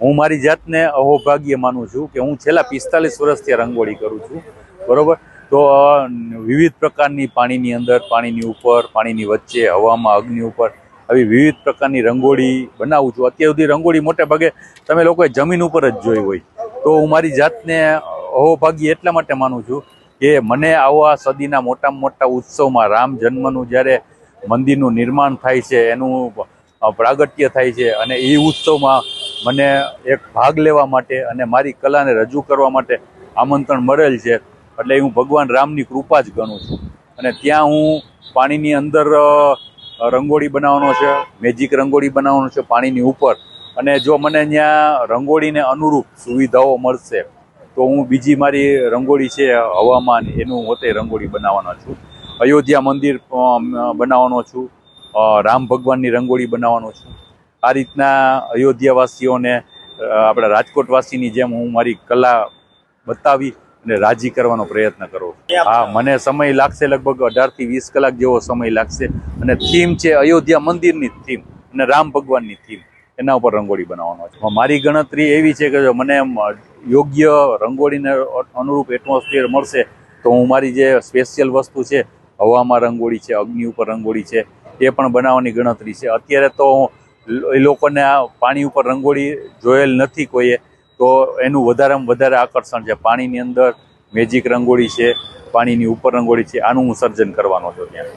હું મારી જાતને અહોભાગ્ય માનું છું કે હું છેલ્લા 45 વર્ષથી આ રંગોળી કરું છું, બરોબર. તો વિવિધ પ્રકારની પાણીની અંદર, પાણીની ઉપર, પાણીની વચ્ચે, હવામાં, અગ્નિ ઉપર આવી વિવિધ પ્રકારની રંગોળી બનાવું છું. અત્યાર સુધી રંગોળી મોટે ભાગે તમે લોકોએ જમીન ઉપર જ જોઈ હોય. તો હું મારી જાતને અહોભાગ્ય એટલા માટે માનું છું કે મને આવા સદીના મોટામાં મોટા ઉત્સવમાં રામ જન્મનું જ્યારે મંદિરનું નિર્માણ થાય છે, એનું પ્રાગટ્ય થાય છે, અને એ ઉત્સવમાં મને એક ભાગ લેવા માટે અને મારી કલાને રજૂ કરવા માટે આમંત્રણ મળેલ છે. એટલે હું ભગવાન રામની કૃપા જ ગણું છું. અને ત્યાં હું પાણીની અંદર રંગોળી બનાવવાનો છે, મેજિક રંગોળી બનાવવાનો છે પાણીની ઉપર. અને જો મને ત્યાં રંગોળીને અનુરૂપ સુવિધાઓ મળશે તો હું બીજી મારી રંગોળી છે હવામાન, એનું હોતે રંગોળી બનાવવાનો છું. અયોધ્યા મંદિર બનાવવાનો છું, રામ ભગવાનની રંગોળી બનાવવાનો છું. આ રીતના અયોધ્યાવાસીઓને આપણા રાજકોટવાસીની જેમ હું મારી કલા બતાવી અને રાજી કરવાનો પ્રયત્ન કરું. હા, મને સમય લાગશે, લગભગ 18 થી 20 કલાક જેવો સમય લાગશે. અને થીમ છે અયોધ્યા મંદિરની થીમ અને રામ ભગવાનની થીમ, એના ઉપર રંગોળી બનાવવાનો છે. મારી ગણતરી એવી છે કે જો મને યોગ્ય રંગોળીને અનુરૂપ એટમોસ્ફિયર મળશે તો હું મારી જે સ્પેશિયલ વસ્તુ છે, હવામાં રંગોળી છે, અગ્નિ ઉપર રંગોળી છે, એ પણ બનાવવાની ગણતરી છે. અત્યારે તો એ લોકોને આ પાણી ઉપર રંગોળી જોયેલ નથી કોઈએ, તો એનું વધારેમાં વધારે આકર્ષણ છે. પાણીની અંદર મેજિક રંગોળી છે, પાણીની ઉપર રંગોળી છે, આનું હું સર્જન કરવાનો છું ત્યાં.